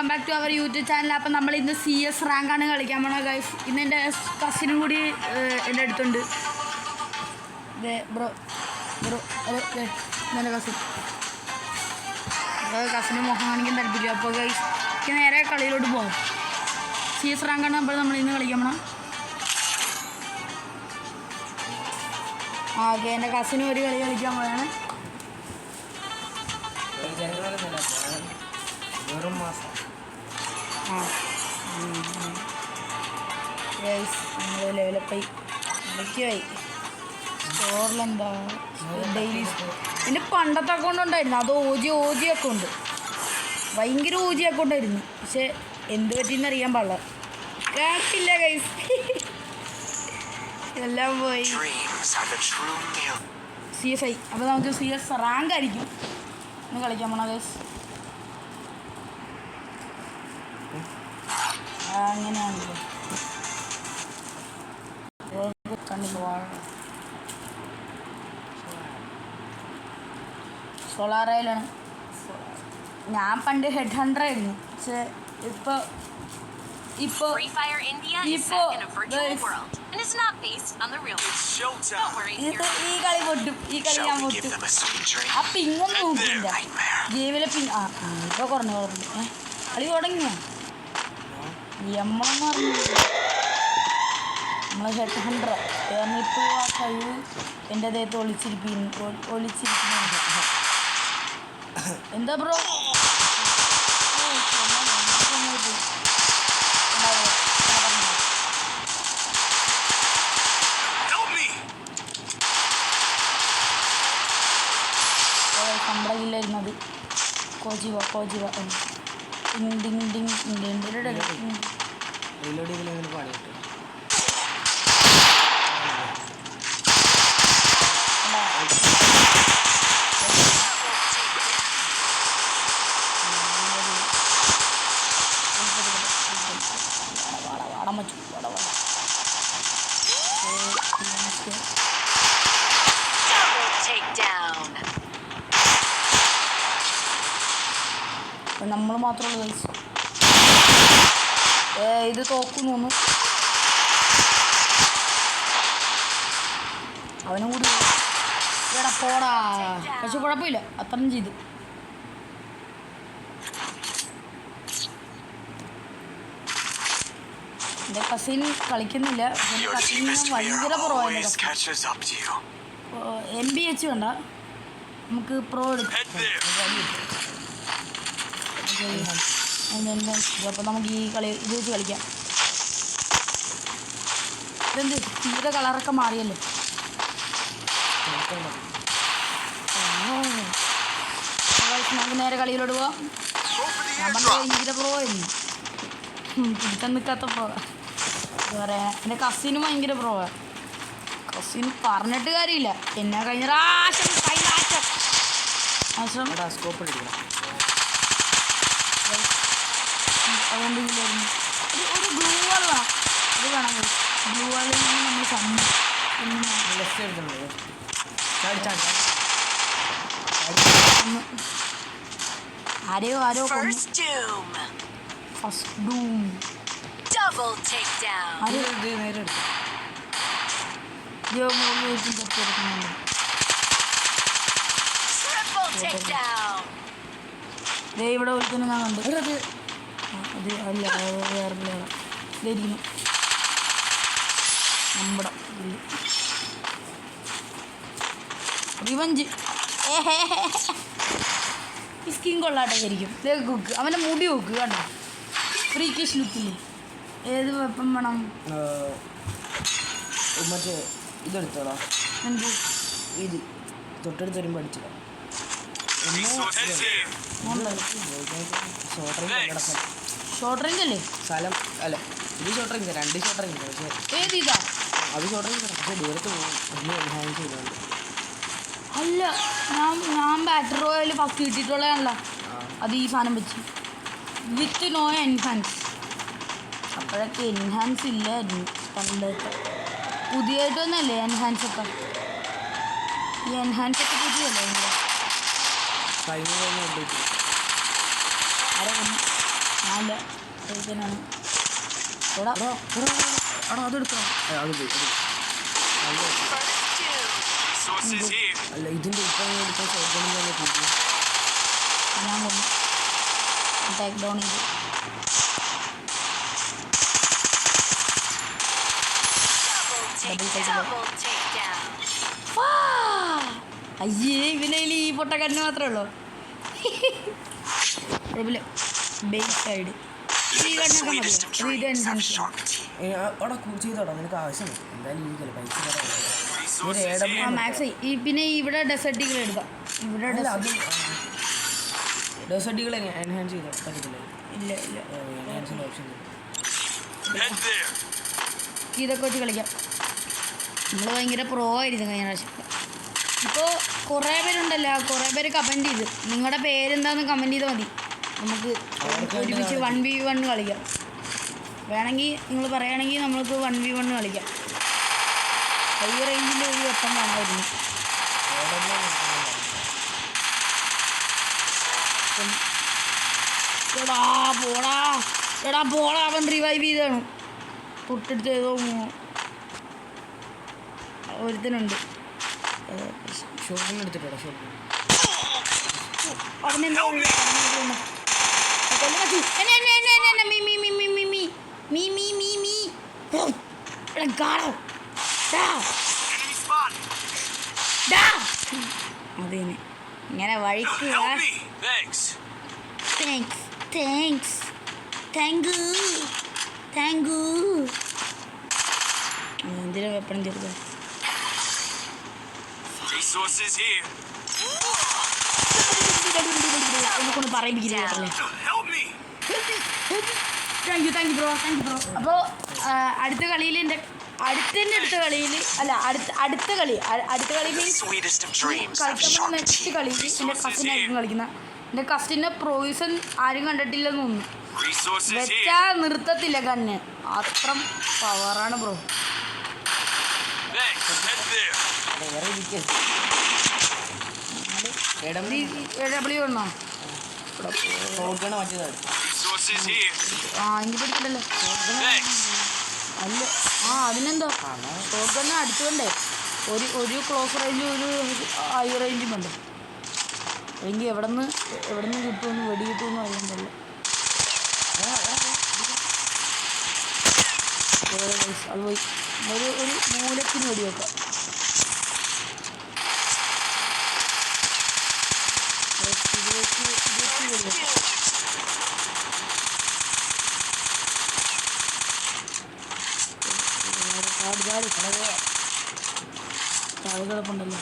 Welcome back to our YouTube channel. അപ്പം നമ്മൾ ഇന്ന് CS റാങ്കാണ് കളിക്കാൻ പോണ ഗൈസ്. ഇന്ന് എൻ്റെ കസിനും കൂടി എൻ്റെ അടുത്തുണ്ട്. ബ്രോ എൻ്റെ കസിന് മുഖം കാണിക്കാൻ താല്പര്യം. അപ്പോൾ ഗൈസ് എനിക്ക് നേരെ കളിയിലോട്ട് പോകാം. CS റാങ്കാണ് അപ്പോൾ നമ്മൾ ഇന്ന് കളിക്കാൻ പോണം. ഓക്കെ, എൻ്റെ കസിനും ഒരു കളി കളിക്കാൻ പോയാണ്. നമ്മൾ ലെവലപ്പായി ഇടയ്ക്കായി സ്റ്റോറിലെന്താ ഡെയിലി എൻ്റെ പണ്ടത്തെ അക്കൗണ്ട് ഉണ്ടായിരുന്നു. അത് OG അക്കൗണ്ട്, ഭയങ്കര OG അക്കൗണ്ടായിരുന്നു. പക്ഷെ എന്ത് പറ്റിയെന്ന് അറിയാൻ പാടില്ല, കാണില്ല ഗൈസ്. എല്ലാം പോയി. CSI അപ്പോൾ നമുക്ക് CS റാങ്ക് ആയിരിക്കും ഇന്ന് കളിക്കാൻ പോണ ഗൈസ്. അങ്ങനെയാണല്ലോ സോളാറയിലാണ്. ഞാൻ പണ്ട് ഹെഡ് ഹണ്ടർ ആയിരുന്നു. പക്ഷെ ഇപ്പോൾ ഈ കളി പൊട്ടും, ഈ കളി ഞാൻ പൊട്ടും. ആ പിങ്ങൊന്നും നോക്കില്ല ഗെയിമിലെ ഇപ്പോൾ കുറഞ്ഞു കളി തുടങ്ങിയ നമ്മളെന്ന് പറഞ്ഞു നമ്മളെ ഹെഡ് ഹണ്ടർ. കാരണം ഇപ്പോൾ ആ കഴിവ് എൻ്റെ ദേഹത്ത് ഒളിച്ചിരിക്കുന്നുണ്ട്. എന്താ ബ്രോ നമ്മുടെ ഇല്ലായിരുന്നത് കോജിവ നമ്മൾ മാത്രമുള്ള കളിച്ച് ഇത് തോക്കും തോന്നു. അവനും കൂടി പോടാ. പക്ഷെ കുഴപ്പമില്ല, അത്രയും ചെയ്തു. എൻ്റെ കസിൻ കളിക്കുന്നില്ല. കസിന് ഭയങ്കര കുറവാണ്. MBH വേണ്ട, നമുക്ക് പ്രോ എടുക്കാം. അപ്പോൾ നമുക്ക് ഈ കളി ഇത് വെച്ച് കളിക്കാം. ഇതെന്ത് തീരെ കളറൊക്കെ മാറിയല്ലോ. നമുക്ക് നേരെ കളിയിലോട്ട് പോവാം. നമ്മുടെ ഭയങ്കര പ്രോ ആയിരുന്നു, പിടിക്കാൻ നിൽക്കാത്ത പ്രോ. എന്താ പറയുക, എൻ്റെ കസിനും ഭയങ്കര പ്രോ. കസിൻ പറഞ്ഞിട്ട് കാര്യമില്ല. എന്നെ കഴിഞ്ഞ സ്കോപ്പ് എടുക്കണം. അതുകൊണ്ട് ഒരു ബ്ലൂ വെള്ളം ഇത് വേണം. ബ്ലൂ വെള്ളിൽ നിന്ന് നമ്മൾ ആരോ ഫസ്റ്റ് ഡൂം ഇവിടെ വിളിക്കുന്ന ഞാൻ കണ്ടു. അത് അല്ല, വേറെ ഇതായിരിക്കുന്നു നമ്മുടെ റിവഞ്ച്. ഈ സ്കിൻ കൊള്ളാട്ടായിരിക്കും. കുക്ക് അവൻ്റെ മുടി നോക്ക് കണ്ടോ, ഫ്രീക്കിഷ് ലുക്കില്ലേ. ഏത് വെപ്പം വേണം? മറ്റേ ഇതെടുത്തോളാം. എന്ത് ഇത് തൊട്ടടുത്ത് വരുമ്പോൾ അടിച്ചോ. ഷോർട്ട് റേഞ്ച് അല്ലേ സ്ഥലം? അല്ല, ഇത് ഷോർട്ട് റേഞ്ച്, 2 ഷോർട്ട് റേഞ്ച്. പക്ഷേ ഏത് ഇതാ? അത് ഷോർട്ട് റേഞ്ച്, പക്ഷേ ദൂരത്ത് പോകും. ഒന്ന് എൻഹാൻസ് ചെയ്തുകൊണ്ട്. അല്ല, ഞാൻ ബാറ്ററി റോയൽ ഫസ്റ്റ് കിട്ടിയിട്ടുള്ളതാണല്ലോ. അത് ഈ സാധനം വെച്ച് വിത്ത് നോ എൻഹാൻസ്. അപ്പോഴൊക്കെ എൻഹാൻസ് ഇല്ലായിരുന്നു പണ്ടൊക്കെ. പുതിയതായിട്ടൊന്നല്ലേ എൻഹാൻസ് ഒക്കെ? ഈ എൻഹാൻസ് ഒക്കെ പുതിയല്ലേ? കഴിഞ്ഞ ആരെ ഞാൻ എൻ്റെ റീജനാണ്. എടാ അതെടുക്കണം. അത് പോയി അല്ല ഇതിൻ്റെ ഇപ്പം എടുക്കാൻ ഷോർട്ട് കൂട്ടി ഞാൻ കൊന്നു ടേക്ക് ഡൗൺ ചെയ്തു. അയ്യേ ഇവനതിൽ ഈ പൊട്ട കണ്ണ് മാത്രമേ ഉള്ളൂ. ബേസ് സൈഡ് ഈ കണ്ണൊക്കെ മതിയോ? ഇത് എൻഹാൻസ് അവിടെ ചെയ്തോടാ നിനക്ക് ആവശ്യമില്ല. എന്തായാലും ഇരിക്കല്ലേ പൈസ മാക്സ്. ഈ പിന്നെ ഇവിടെ ഡെസേർട്ടുകൾ എടുക്കാം. ഇവിടെ ഡെസേർട്ടുകൾ എൻഹാൻസ് ചെയ്തോ പറ്റത്തില്ല. ഇല്ല ഇല്ല എൻഹാൻസിൻ്റെ ഓപ്ഷൻ ഇതൊക്കെ വെച്ച് കളിക്കാം. നമ്മൾ ഭയങ്കര പ്രോ ആയിരുന്നു കഴിഞ്ഞ പ്രാവശ്യം. ഇപ്പോൾ കുറേ പേരുണ്ടല്ലോ, കുറേ പേര് കമൻറ്റ് ചെയ്ത് നിങ്ങളുടെ പേരെന്താണെന്ന് കമൻറ്റ് ചെയ്താൽ മതി. നമുക്ക് ഒരുമിച്ച് 1v1 കളിക്കാം. വേണമെങ്കിൽ നിങ്ങൾ പറയുകയാണെങ്കിൽ നമ്മൾക്ക് 1v1 കളിക്കാം. ഹൈ റേഞ്ചിൻ്റെ ഒരു വെട്ടം കാണാമായിരുന്നു. എടാ പോടാ അവൻ റിവൈവ് ചെയ്താണ്. തൊട്ടടുത്ത് ഏതോ ഒരുത്തനുണ്ട്. ഷോപ്പിംഗ് എടുത്തിട്ടോ ഷോപ്പിംഗ് അവനെന്താ അതിന് ഇങ്ങനെ വഴിക്ക് എന്തിനാ വെപ്പണം ചെറുത്. എന്നെക്കൊണ്ട് പറയിപ്പിക്കില്ലേ. Thank you bro. അപ്പോൾ അടുത്ത കളിയിൽ അടുത്ത കളിയിൽ മീൻസ് കളിക്കുമ്പോൾ നെക്സ്റ്റ് കളിയിൽ എൻ്റെ കസിനായിരിക്കും കളിക്കുന്ന. എൻ്റെ കസിൻ്റെ പ്രൊവിഷൻ ആരും കണ്ടിട്ടില്ലെന്ന് തോന്നുന്നു. വെച്ചാൽ നിർത്തത്തില്ല കണ്ണ്, അത്ര പവറാണ് ബ്രോ. എടബ്ല്യൂ എനിക്ക് പിടിക്കണ്ടല്ലോ അല്ല. അതിനെന്തോ ഷോട്ട്ഗണ്ണ് അടിച്ചുകൊണ്ടേ ഒരു ക്ലോസ് റേഞ്ചും ഒരു ഹൈ റേഞ്ചും ഉണ്ട്. അല്ലെങ്കിൽ എവിടെ നിന്ന് കിട്ടുമെന്ന് വെടി കിട്ടുമെന്ന് അറിയണ്ടല്ലോ. അത് പോയി ഒരു മൂലത്തിന് വെടി വെക്കാം. കിടപ്പുണ്ടല്ലോ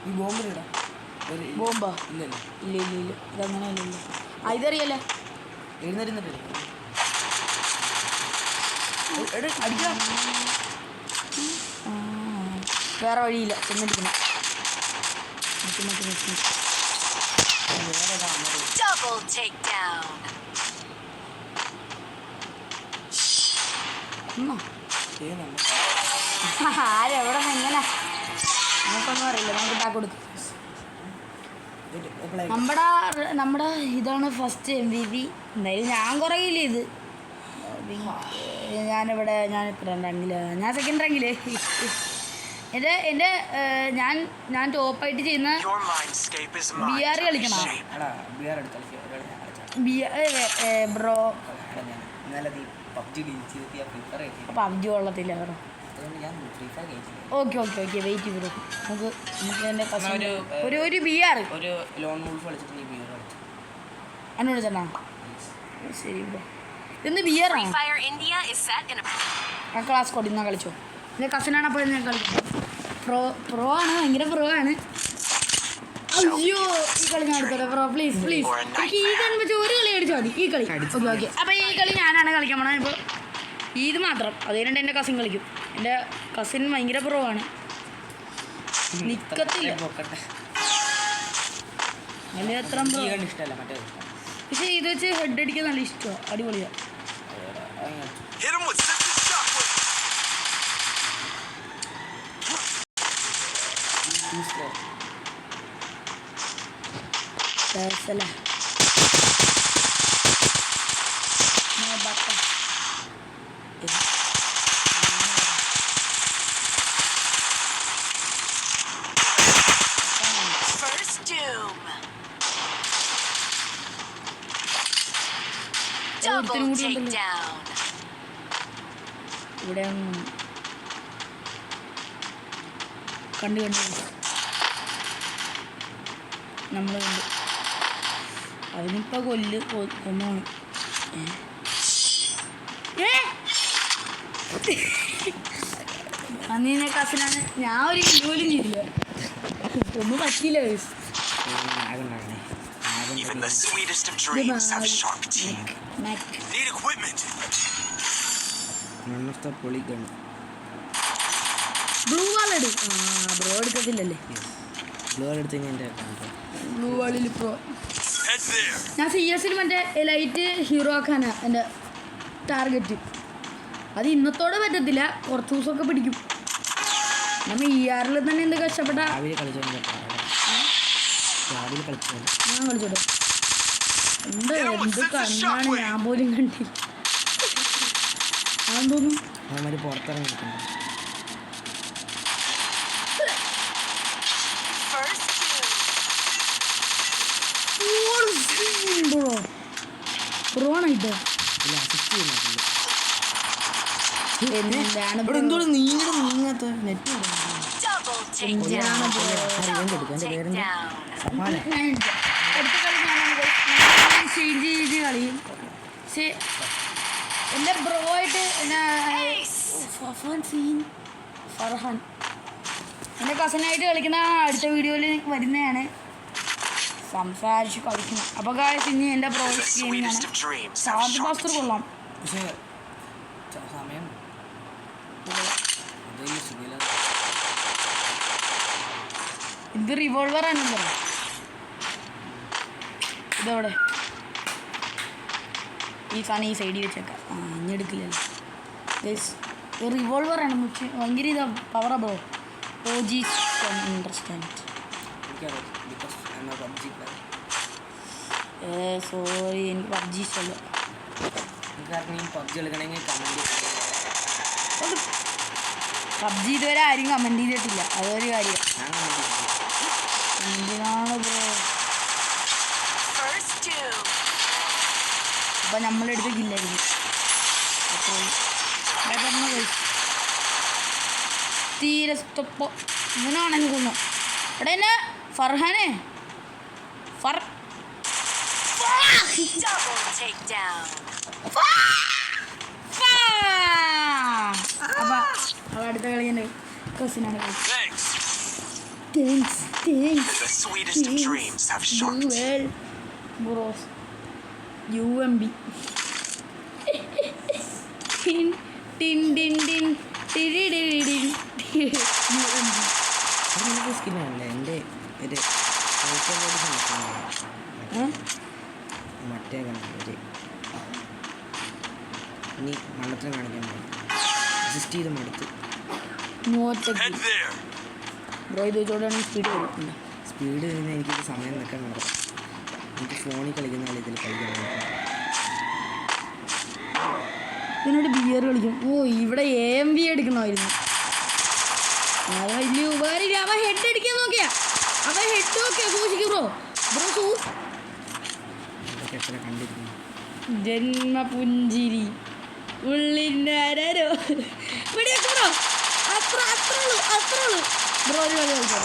ഈ ബോംബിലിടാ. ബോംബാ? ഇല്ലല്ലോ. ഇല്ല ഇതങ്ങനെയല്ലല്ലോ. ഇതറിയല്ലേ എഴുന്നേരുന്നിട്ടില്ല. അടിക്കാം. വേറെ വഴിയില്ല ചെന്നിരിക്കണം. ആരെവിടെ എങ്ങനെ നമുക്കൊന്നും അറിയില്ല. നമുക്ക് ടാക്ക് കൊടുക്കും. നമ്മുടെ ഇതാണ് ഫസ്റ്റ് MVP. എന്തായാലും ഞാൻ കുറയില്ല. ഇത് ഞാനിപ്പോൾ 2ാം റാങ്കിലാണ്. ഞാൻ 2nd റാങ്കില്. ഞാൻ ടോപ്പായിട്ട് ചെയ്യുന്ന BR കളിക്കണം. ബ്രോ പബ്ജി കൊള്ളത്തില്ല കേട്ടോ. ഓക്കെ വെയിറ്റ് ചെയ്തു. നമുക്ക് എൻ്റെ ഒരു BR എന്നോട് ചേട്ടാ. ശരി ബ്രോ. ഇതൊന്ന് BR ആണ്. ആ ക്ലാസ് കൊടിന്നാ കളിച്ചോ. എൻ്റെ കസിനാണ്. അപ്പോൾ ഞാൻ കളിക്കുന്നത്. പ്രോ ആണ്, ഭയങ്കര പ്രോ ആണ്. അയ്യോ ഈ കളി ഞാൻ എടുത്തോട്ടെ ബ്രോ, പ്ലീസ് എനിക്ക് ഈ കളി വെച്ച് ഒരു കളി അടിച്ചാൽ മതി. ഈ കളി ഓക്കെ. അപ്പോൾ ഈ കളി ഞാനാണ് കളിക്കാൻ പോണത്. ഇപ്പോൾ ഇത് മാത്രം. അതുകൊണ്ട് എൻ്റെ കസിൻ കളിക്കും. എൻ്റെ കസിൻ ഭയങ്കര പ്രോ ആണ്, നിൽക്കത്തില്ല. അതിന് അത്ര പക്ഷേ ഇത് വെച്ച് ഹെഡ് അടിക്കാൻ നല്ല ഇഷ്ടമാണ്. അടിപൊളിയാണ്. ബട്ട First doom. Double takedown. ഇവിടെ കണ്ടു നമ്മൾ കണ്ടു അതിനിപ്പോൾ കൊന്നാണ് അന്ന് കസിനാണ് ഞാൻ ഒരു ജോലി ചെയ്തില്ല ഒന്നും പറ്റിയില്ല Even the sweetest of dreams have sharp teeth. Need equipment. None of the polygon. Blue വാൾ ബ്രോ എടുക്കത്തില്ലല്ലേ ബ്ലൂ വാൾ എടുത്ത് എൻ്റെ ബ്ലൂ വാളിൽ പ്രോ ഞാൻ CS-ൽ മറ്റേ എലൈറ്റ് ഹീറോ ആക്കാനാണ് എൻ്റെ ടാർഗറ്റ് അത് ഇന്നത്തോടെ പറ്റത്തില്ല കുറച്ച് ദിവസമൊക്കെ പിടിക്കും നമ്മൾ ER-ൽ തന്നെ എന്ത് കഷ്ടപ്പെട്ട രാവിലെ കളിച്ചോട്ടെ ഞാൻ കളിച്ചോട്ടെ എന്ത് കണ്ണാണ് ഞാൻ പോലും കണ്ടില്ല അതെന്ന് തോന്നുന്നു അവന്മാർ പുറത്തിറങ്ങി ബ്രോണായിട്ട് നീങ്ങാത്ത നെറ്റ് കളി പക്ഷേ എൻ്റെ ബ്രോ ആയിട്ട് ഫർഹാൻ എൻ്റെ കസിനായിട്ട് കളിക്കുന്ന അടുത്ത വീഡിയോയിൽ വരുന്നതാണ് സംസാരിച്ച് കളിക്കുന്നത് അപ്പോൾ ഗായ്സ് ഇനി എൻ്റെ ബ്രോ ഗെയിമിങ്ങാണ് സാദ് ബാസ്റ്റർ കൊള്ളാം പക്ഷേ സമയം ഇത് റിവോൾവർ ആണ് പറയാം ഇതവിടെ ഈ സാധനം ഈ സൈഡിൽ വെച്ചേക്കാം ഇനി എടുക്കില്ലല്ലോ ഗൈസ് റിവോൾവർ ആണ് മുഖ്യ ഭയങ്കര ഇതാ പവറാ ബ്രോ OG അണ്ടർസ്റ്റാൻഡ് സോറി എനിക്ക് പബ്ജി ഇഷ്ടമല്ല പബ്ജി കളിക്കണമെങ്കിൽ പബ്ജി ഇതുവരെ ആരും കമൻറ്റ് ചെയ്തിട്ടില്ല അതൊരു കാര്യം എന്തിനാണ് ബ്രോ അപ്പം നമ്മളെടുത്തില്ലായിരുന്നു അപ്പോൾ തീരെ സ്റ്റൊപ്പോ ഇങ്ങനെയാണ് എനിക്ക് തോന്നുന്നു എടാ എന്നെ ഫർഹാനെ അപ്പോൾ അടുത്ത കളി എൻ്റെ കസിനാണ് ബ്രോസ് UMB സ്കിന്നാണല്ലേ എൻ്റെ ഒരു മറ്റേ ഒരു ഇനി മണ്ണത്തിന് കാണിക്കാൻ പോകും അസിസ്റ്റ് ചെയ്ത് മടുത്ത് ബ്രോ ഇത് വെച്ചോടാണെങ്കിൽ സ്പീഡ് കൊടുക്കുന്നുണ്ട് സ്പീഡ് കഴിഞ്ഞാൽ എനിക്കിത് സമയം നിൽക്കാൻ നടക്കും എനിക്ക് ഫോണിൽ കളിക്കുന്ന പോലെ ഇതിൽ കളിക്കാൻ ഇതിനോട് ബിയർ കളിക്കും ഇവിടെ AMV എടുക്കണമായിരുന്നു അത് വലിയ ഉപകാരമില്ല അവൻ ഹെഡ് അടിക്കാൻ നോക്കിയാ അവൻ ഹെഡ് നോക്കിയാ സൂക്ഷിക്കും ബ്രോ കണ്ടിരിക്കുന്നു ജന്മപുഞ്ചിരി ഉള്ളിൻ്റെ അരരോ ബ്രോ ബ്രോ ഒരു കളി കളിച്ചോ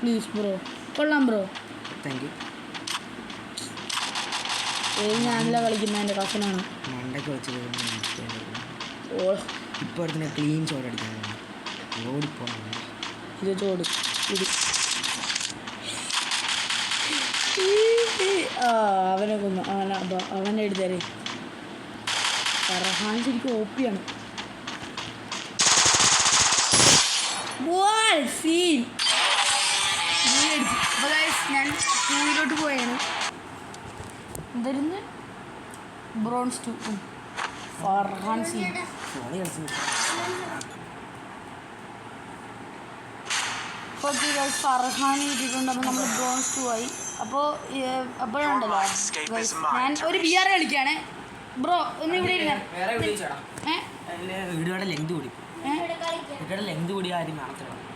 പ്ലീസ് ബ്രോ കൊള്ളാം ബ്രോ താങ്ക് യു ഞാനല്ല കളിക്കുന്ന എൻ്റെ കസിനാണ് മണ്ടൊക്കെ വെച്ച് ഓ ഇപ്പോൾ അടുത്ത് ക്ലീൻ ചോട് അടിക്കാൻ ഓടിപ്പോണം ഇത് ചോട് ഇത് അവനെ കൊന്നു അവനെ എടുത്തരേ ഫർഹാൻ ശരിക്കും OP-യാണ് ഞാൻ 2-ലോട്ട് പോയാണ് എന്തായിരുന്നു ബ്രോൺസ് 2 ഫർഹാൻ സീൻ ഫോണിൽ കളിച്ച് ഓക്കെ ഫർഹാൻ കിട്ടിയിട്ടുണ്ട് അപ്പോൾ നമ്മൾ ബ്രോൺസ് 2 ആയി അപ്പോൾ അപ്പോഴുണ്ടല്ലോ ഞാൻ ഒരു VR കളിക്കുകയാണ് ബ്രോ ഒന്ന് ഇവിടെ ഇരുന്നേ. വേറെ വീഡിയോ ചേട്ടാ ഏഹ് വീഡിയോയുടെ ലെങ്ത് കൂടി വീഡിയോയുടെ ലെങ്ത് കൂടി ആരും കാണത്തില്ല